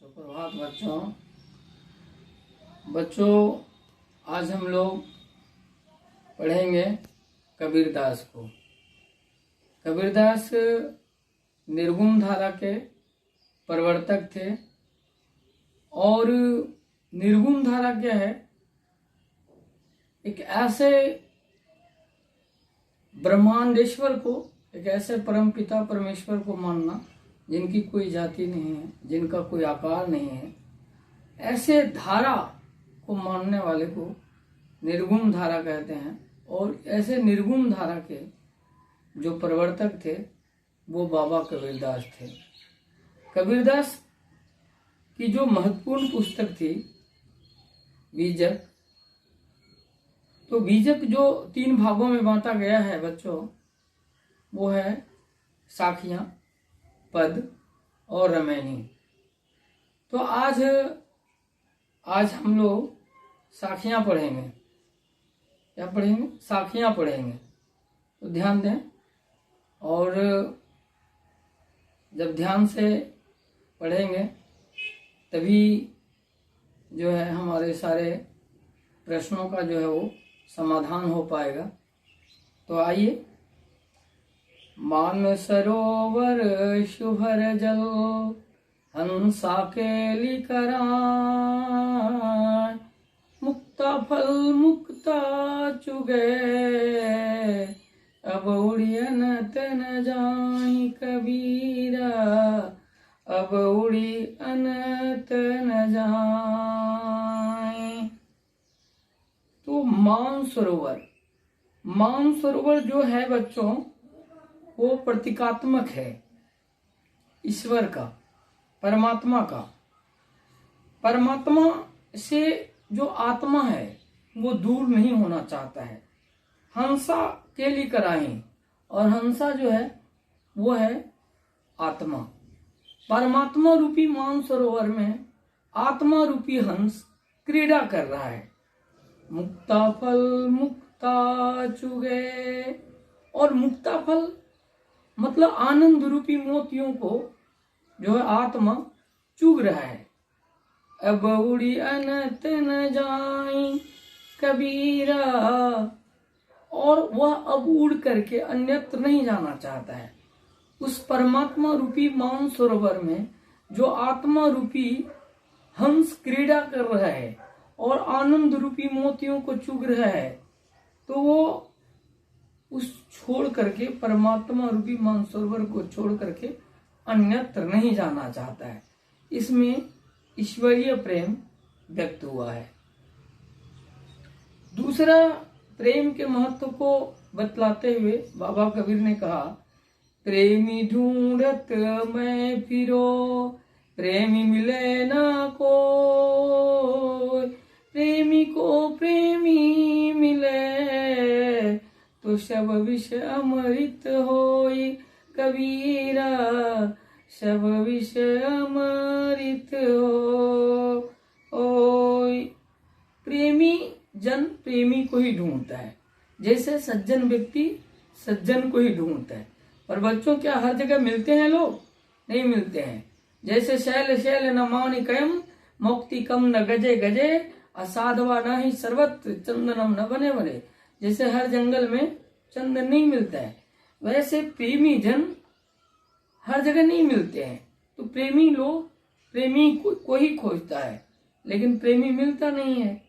सुप्रभात बच्चों, आज हम लोग पढ़ेंगे कबीरदास को। कबीरदास निर्गुण धारा के प्रवर्तक थे और निर्गुण धारा क्या है? एक ऐसे ब्रह्मांडेश्वर को, एक ऐसे परमपिता परमेश्वर को मानना जिनकी कोई जाति नहीं है, जिनका कोई आकार नहीं है, ऐसे धारा को मानने वाले को निर्गुण धारा कहते हैं। और ऐसे निर्गुण धारा के जो प्रवर्तक थे वो बाबा कबीरदास थे। कबीरदास की जो महत्वपूर्ण पुस्तक थी बीजक, तो बीजक जो 3 भागों में बांटा गया है बच्चों, वो है साखियां, पद और रमैनी। तो आज हम लोग साखियां पढ़ेंगे। क्या पढ़ेंगे? साखियां पढ़ेंगे। तो ध्यान दें, और जब ध्यान से पढ़ेंगे तभी जो है हमारे सारे प्रश्नों का जो है वो समाधान हो पाएगा। तो आइए। मान सरोवर शुभर जल हंसा केली कराय, मुक्ता फल मुक्ता चुगे, अब उड़ियन तन जाई कबीरा, अब उड़ी अनत न जाए। तो मान सरोवर जो है बच्चों, वो प्रतीकात्मक है ईश्वर का, परमात्मा का। परमात्मा से जो आत्मा है वो दूर नहीं होना चाहता है। हंसा केली कराई, और हंसा जो है वो है आत्मा। परमात्मा रूपी मान सरोवर में आत्मा रूपी हंस क्रीड़ा कर रहा है। मुक्ता फल मुक्ता चुगे, और मुक्ता फल मतलब आनंद रूपी मोतियों को जो है आत्मा चुग रहा है। अब उड़ी अनंत न जाई कबीरा, और वह अब उड़ करके अन्यत्र नहीं जाना चाहता है। उस परमात्मा रूपी मान सरोवर में जो आत्मा रूपी हंस क्रीड़ा कर रहा है और आनंद रूपी मोतियों को चुग रहा है, तो वो उस छोड़ करके, परमात्मा रूपी मानसरोवर को छोड़ करके अन्यत्र नहीं जाना चाहता है। इसमें ईश्वरीय प्रेम व्यक्त हुआ है। दूसरा, प्रेम के महत्व को बतलाते हुए बाबा कबीर ने कहा, प्रेमी ढूंढत मैं फिरो, प्रेमी मिले ना कोई, प्रेमी को प्रेमी मिले, तो शब विष अमृत होई कबीरा, शब विष अमृत होई। प्रेमी जन प्रेमी को ही ढूंढता है, जैसे सज्जन व्यक्ति सज्जन को ही ढूंढता है। पर बच्चों, क्या हर जगह मिलते हैं लोग? नहीं मिलते हैं। जैसे शैल शैल न मानि कयम, मुक्ति कम न गजे गजे, असाधवा न ही सर्वत्र चंदनम न बने बने। जैसे हर जंगल में चंदन नहीं मिलता है, वैसे प्रेमी जन हर जगह नहीं मिलते हैं। तो प्रेमी लोग प्रेमी को ही खोजता है, लेकिन प्रेमी मिलता नहीं है।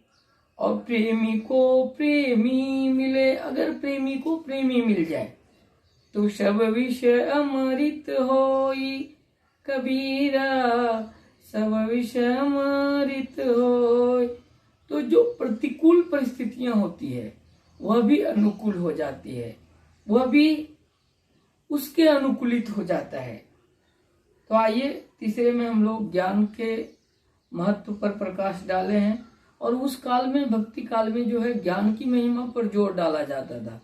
और प्रेमी को प्रेमी मिले, अगर प्रेमी को प्रेमी मिल जाए तो शब विष अमृत होई कबीरा, सब विष अमृत होई। तो जो प्रतिकूल परिस्थितियां होती है वह भी अनुकूल हो जाती है, वह भी उसके अनुकूलित हो जाता है। तो आइए, तीसरे में हम लोग ज्ञान के महत्व पर प्रकाश डाले हैं। और उस काल में, भक्ति काल में जो है ज्ञान की महिमा पर जोर डाला जाता था,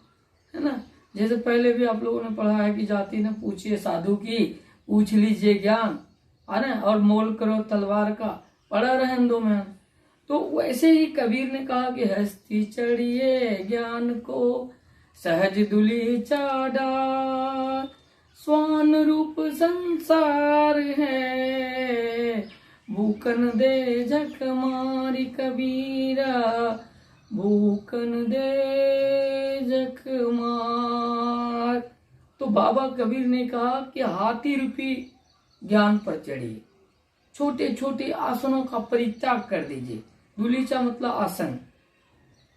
है ना। जैसे पहले भी आप लोगों ने पढ़ा है कि जाति ने पूछिए साधु की, पूछ लीजिए ज्ञान, है ना, और मोल करो तलवार का, पड़ा रहन दो में। तो वैसे ही कबीर ने कहा कि हस्ती चढ़िए ज्ञान को, सहज दुली चाडा, स्वान रूप संसार है, भूकन दे झक मारी कबीरा, भूकन दे झक मार। तो बाबा कबीर ने कहा कि हाथी रूपी ज्ञान पर चढ़िए, छोटे छोटे आसनों का परित्याग कर दीजिए। दुलीचा मतलब आसन।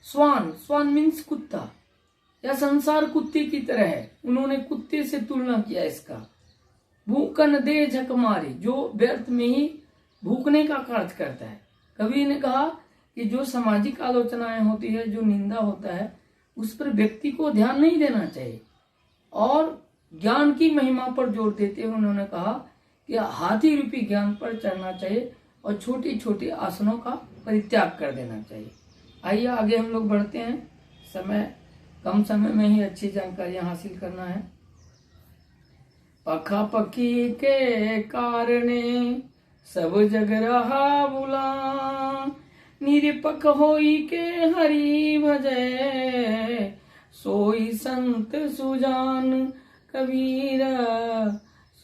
स्वान, स्वान मीन्स कुत्ता, या संसार कुत्ते की तरह है, उन्होंने कुत्ते से तुलना किया इसका। भूकन दे झक मारी, जो व्यर्थ में ही भूखने का कार्य करता है। कबीर ने कहा कि जो सामाजिक आलोचनाएं होती है, जो निंदा होता है, उस पर व्यक्ति को ध्यान नहीं देना चाहिए। और ज्ञान की महिमा पर जोर देते हुए उन्होंने कहा कि हाथी रूपी ज्ञान पर चढ़ना चाहिए और छोटी छोटी आसनों का परित्याग कर देना चाहिए। आइए आगे हम लोग बढ़ते हैं। कम समय में ही अच्छी जानकारियां हासिल करना है। पखा पखी के कारणे सब जग रहा बुला, निरपख होई के हरि भजै, सोई संत सुजान कबीरा,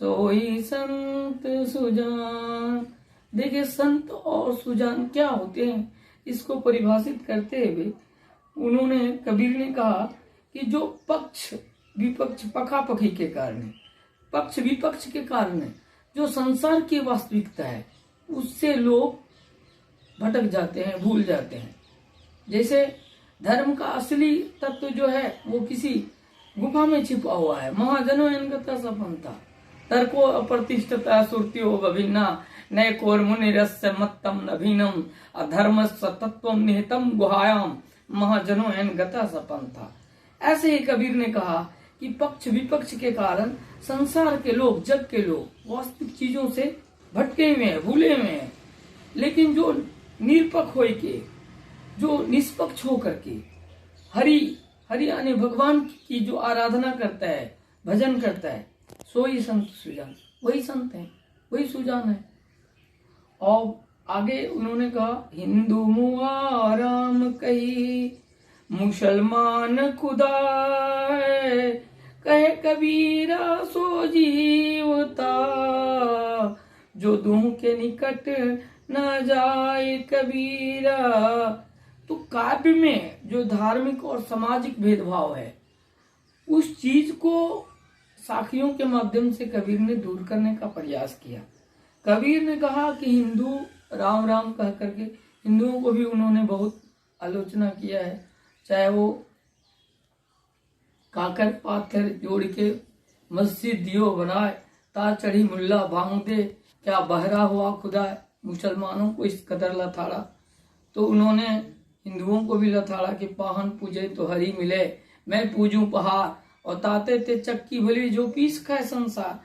सोई संत सुजान। देखिए, संत और सुजान क्या होते हैं, इसको परिभाषित करते हुए उन्होंने, कबीर ने कहा कि जो पक्ष विपक्ष, पखापखी के कारण, पक्ष विपक्ष के कारण, जो संसार की वास्तविकता है उससे लोग भटक जाते हैं, भूल जाते हैं। जैसे धर्म का असली तत्व जो है वो किसी गुफा में छिपा हुआ है। महाजनो इनगता सपंता, तर्को अप्रतिष्ठता सुरतियो विभिन्ना, नय कोर मुनि रस्य मत्तम नभीनम, अधर्म तत्वम निहितम गुहायाम, महाजनो इनगता सपंता। ऐसे ही कबीर ने कहा कि पक्ष विपक्ष के कारण संसार के लोग, जग के लोग वास्तविक चीजों से भटके हुए हैं, भूले हुए हैं। लेकिन जो निरपक्ष हो के, जो निष्पक्ष होकर के हरि यानी भगवान की जो आराधना करता है, भजन करता है, सोई संत सुजान, वही संत है, वही सुजान है। और आगे उन्होंने कहा, हिंदू मुआ राम कही, मुसलमान खुदा, कहे कबीरा सो जीवता, जो दूह के निकट न जाए कबीरा। तो काव्य में जो धार्मिक और सामाजिक भेदभाव है, उस चीज को साखियों के माध्यम से कबीर ने दूर करने का प्रयास किया। कबीर ने कहा कि हिंदू राम राम कह करके, हिंदुओं को भी उन्होंने बहुत आलोचना किया है, चाहे वो काकर पाथर जोड़ के मस्जिद दियो बनाए, ता चढ़ी मुल्ला भांग दे, क्या बहरा हुआ खुदा। मुसलमानों को इस कदर लथाड़ा, तो उन्होंने हिंदुओं को भी लथाड़ा कि पाहन पूजे तो हरी मिले, मैं पूजूं पहाड़, और ताते ते चक्की भली जो पीस खाए संसार।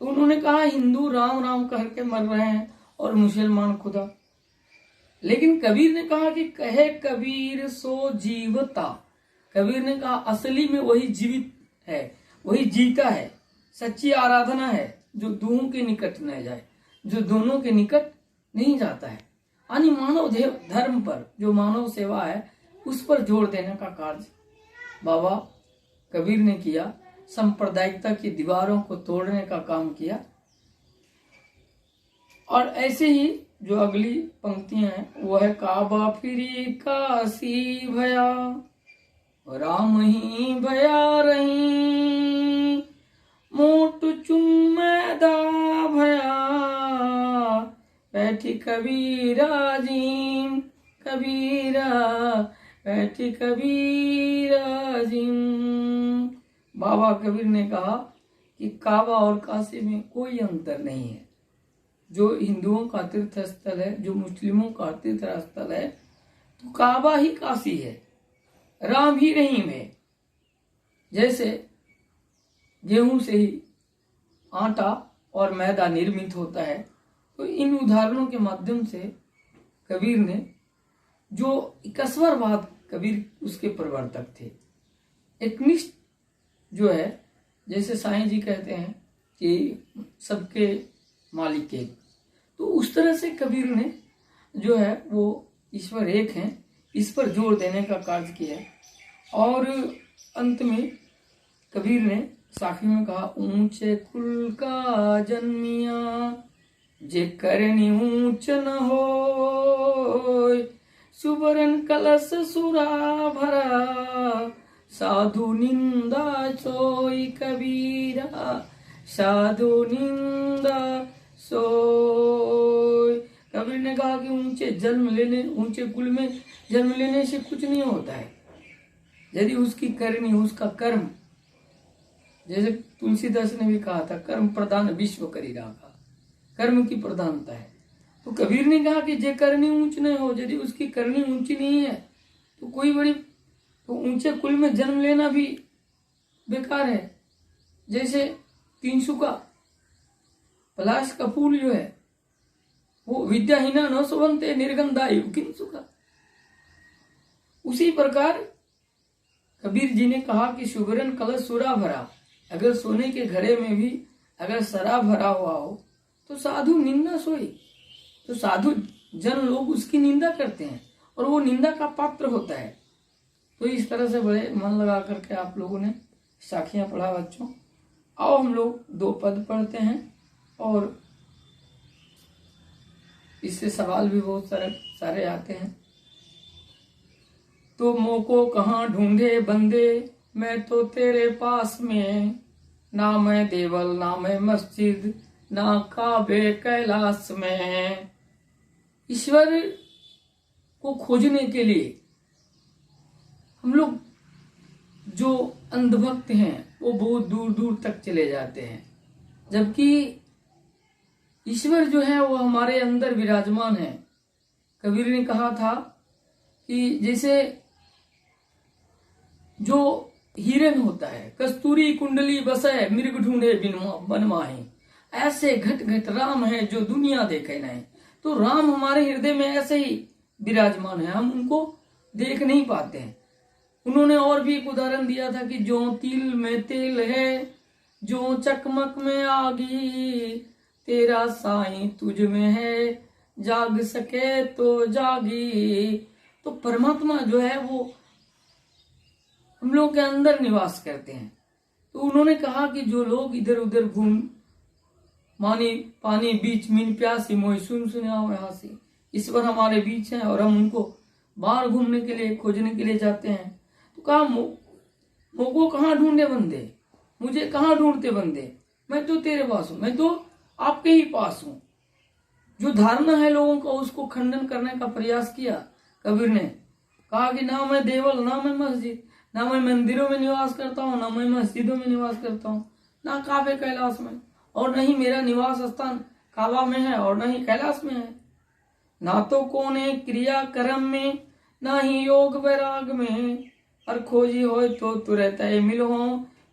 तो उन्होंने कहा हिंदू राम राम कह के मर रहे हैं और मुसलमान खुदा। लेकिन कबीर ने कहा कि कहे कबीर सो जीवता। कबीर ने कहा असली में वही जीवित है, वही जीता है, सच्ची आराधना है, जो दोनों के निकट न जाए, जो दोनों के निकट नहीं जाता है। यानी मानव धर्म पर, जो मानव सेवा है, उस पर जोर देने का कार्य बाबा कबीर ने किया। सांप्रदायिकता की दीवारों को तोड़ने का काम किया। और ऐसे ही जो अगली पंक्तियां हैं वो है, काबा फिरी काशी भया, राम ही भया रही, मोट चुन मैदा भया, बैठी कबीरा जी, कबीरा बैठी कबीरा जी। बाबा कबीर ने कहा कि काबा और काशी में कोई अंतर नहीं है। जो हिंदुओं का तीर्थ स्थल है, जो मुस्लिमों का तीर्थ स्थल है, तो काबा ही काशी है, राम ही रहीम है। जैसे गेहूं से ही आटा और मैदा निर्मित होता है, तो इन उदाहरणों के माध्यम से कबीर ने, जो इकस्वरवाद, कबीर उसके प्रवर्तक थे। एकनिष्ठ जो है, जैसे साईं जी कहते हैं कि सबके मालिक एक, तो उस तरह से कबीर ने जो है वो ईश्वर एक हैं, इस पर जोर देने का कार्य किया। और अंत में कबीर ने साखी में कहा, ऊंचे कुल का जन्मिया, जे करनी ऊंच न होय, सुवरन कलश सुरा भरा, साधु निंदा सोई कबीरा, साधु निंदा सोई। कबीर ने कहा कि ऊंचे कुल में जन्म लेने से कुछ नहीं होता है, यदि उसकी करनी, उसका कर्म, जैसे तुलसीदास ने भी कहा था, कर्म प्रधान विश्व करी राखा, कर्म की प्रधानता है। तो कबीर ने कहा कि जे करनी ऊंच नहीं हो, यदि उसकी करनी ऊंची नहीं है तो कोई बड़ी, तो ऊंचे कुल में जन्म लेना भी बेकार है। जैसे तीनसुका पलाश का फूल जो है वो विद्याहीना न सुबंते निर्गंधायु किंसुका, उसी प्रकार कबीर जी ने कहा कि सुवरन कलश सुरा भरा, अगर सोने के घड़े में भी अगर शराब भरा हुआ हो तो साधु निंदा सोई, तो साधु जन लोग उसकी निंदा करते हैं और वो निंदा का पात्र होता है। तो इस तरह से बड़े मन लगा करके आप लोगों ने साखियां पढ़ा बच्चों। आओ हम लोग 2 पद पढ़ते हैं और इससे सवाल भी बहुत सारे आते हैं। तो मोको कहाँ ढूंढे बंदे, मैं तो तेरे पास में, ना मैं देवल ना मैं मस्जिद, ना काबे कैलाश में। ईश्वर को खोजने के लिए हम लोग जो अंधभक्त हैं वो बहुत दूर दूर तक चले जाते हैं, जबकि ईश्वर जो है वो हमारे अंदर विराजमान है। कबीर ने कहा था कि जैसे जो हिरन होता है, कस्तूरी कुंडली बसे मृग ढूंढे बन माही, ऐसे घट घट राम है जो दुनिया देखे नहीं। तो राम हमारे हृदय में ऐसे ही विराजमान है, हम उनको देख नहीं पाते हैं। उन्होंने और भी एक उदाहरण दिया था कि जो तिल में तेल है, जो चकमक में आगी, तेरा साईं तुझ में है, जाग सके तो जागी। तो परमात्मा जो है वो हम लोग के अंदर निवास करते हैं। तो उन्होंने कहा कि जो लोग इधर उधर घूम, मानी पानी बीच मीन प्यासी मोई सुन सुनाओ हासी, ईश्वर हमारे बीच है और हम उनको बाहर घूमने के लिए, खोजने के लिए जाते हैं। तो कहा मोको कहाँ ढूंढे बंदे, मुझे कहाँ ढूंढते बंदे, मैं तो तेरे पास हूं, मैं तो आपके ही पास हूं। जो धारणा है लोगों का उसको खंडन करने का प्रयास किया कबीर ने। कहा कि ना मैं देवल ना मैं मस्जिद, ना मैं मंदिरों में निवास करता हूँ, ना मैं मस्जिदों में निवास करता हूँ, ना काबे कैलाश में, और नहीं मेरा निवास स्थान काबा में है और नहीं कैलाश में है। ना तो कौन है क्रिया कर्म में, ना ही योग वैराग में, और खोजी हो तो तुरंत मिलो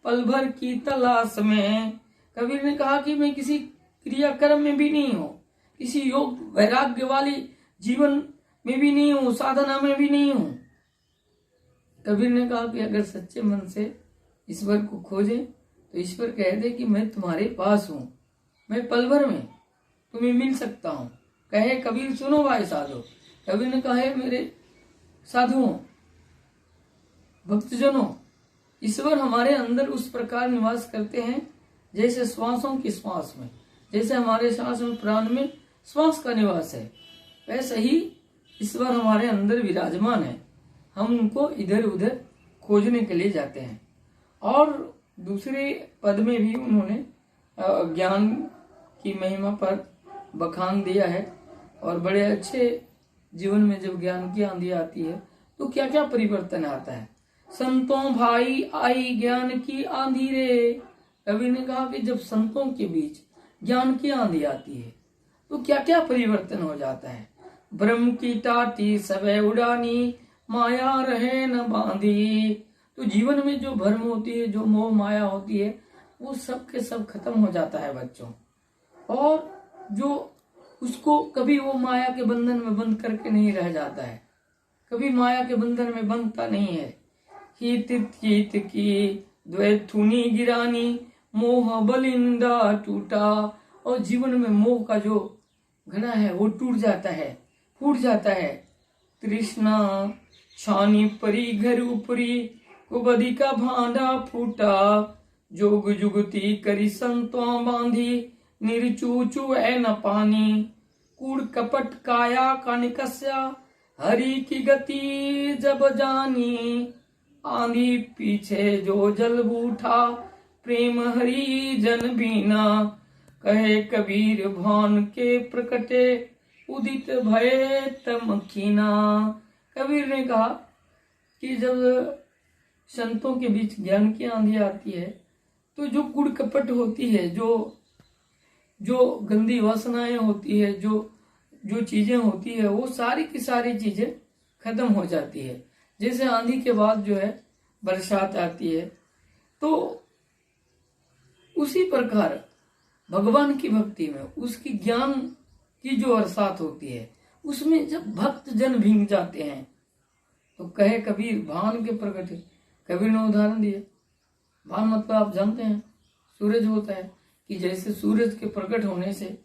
पल भर की तलाश में। कबीर ने कहा कि मैं किसी क्रिया कर्म में भी नहीं हूँ, किसी योग वैराग्य वाली जीवन में भी नहीं हूँ, साधना में भी नहीं हूँ। कबीर ने कहा कि अगर सच्चे मन से ईश्वर को खोजे तो ईश्वर कह दे कि मैं तुम्हारे पास हूँ, मैं पल भर में तुम्हें मिल सकता हूँ। कहे कबीर सुनो भाई साधु, कबीर ने कहा है मेरे साधुओं भक्तजनों, ईश्वर हमारे अंदर उस प्रकार निवास करते हैं जैसे श्वासों की श्वास में, जैसे हमारे श्वास में प्राण में श्वास का निवास है, वैसे ही ईश्वर हमारे अंदर विराजमान है। हम उनको इधर उधर खोजने के लिए जाते हैं। और दूसरे पद में भी उन्होंने ज्ञान की महिमा पर बखान दिया है, और बड़े अच्छे जीवन में जब ज्ञान की आंधी आती है तो क्या क्या परिवर्तन आता है। संतों भाई आई ज्ञान की आंधी रे, कवि ने कहा कि जब संतों के बीच ज्ञान की आंधी आती है तो क्या क्या परिवर्तन हो जाता है। ब्रह्म की टाटी सबे उड़ानी, माया रहे न बांधी। तो जीवन में जो भ्रम होती है, जो मोह माया होती है, वो सब के सब खत्म हो जाता है बच्चों। और जो उसको कभी वो माया के बंधन में बंद करके नहीं रह जाता है, कभी माया के बंधन में बंधता नहीं है। कीत की द्वैथुनी गिरानी, मोह बलिंदा टूटा। और जीवन में मोह का जो घड़ा है वो टूट जाता है, फूट जाता है। तृष्णा छानी परी घर ऊपरी, कुबदी का भांडा फूटा। जोग जुगती करी संतों बांधी, निर्चूचु है न पानी, कूड़ कपट काया का निकस्या, हरि की गति जब जानी, आंधी पीछे जो जल बूठा, प्रेम हरि जन बीना, कहे कबीर भान के प्रकटे, उदित भय तम कीना। कबीर ने कहा कि जब संतों के बीच ज्ञान की आंधी आती है तो जो कूड़ कपट होती है, जो गंदी वासनाएं होती है, जो चीजें होती है, वो सारी की सारी चीजें खत्म हो जाती है। जैसे आंधी के बाद जो है बरसात आती है, तो उसी प्रकार भगवान की भक्ति में उसकी ज्ञान की जो बरसात होती है, उसमें जब भक्त जन भीग जाते हैं तो कहे कबीर भान के प्रकट। कबीर ने उदाहरण दिए। भान मतलब आप जानते हैं सूरज होता है, कि जैसे सूरज के प्रकट होने से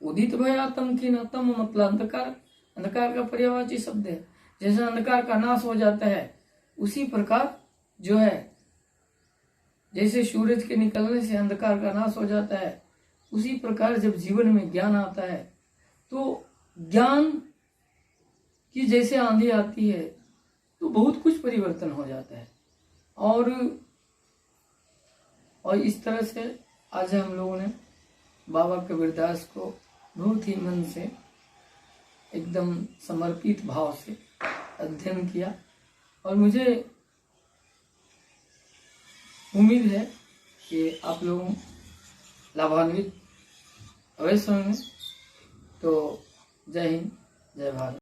उदित भया तम की न, तम मतलब अंधकार, अंधकार का पर्यायवाची शब्द है। जैसे अंधकार का नाश हो जाता है, उसी प्रकार जो है जैसे सूरज के निकलने से अंधकार का नाश हो जाता है, उसी प्रकार जब जीवन में ज्ञान आता है तो ज्ञान की जैसे आंधी आती है तो बहुत कुछ परिवर्तन हो जाता है। और इस तरह से आज हम लोगों ने बाबा कबीरदास को बहुत ही मन से एकदम समर्पित भाव से अध्ययन किया, और मुझे उम्मीद है कि आप लोग लाभान्वित अवश्य होंगे। तो जय हिंद, जय भारत।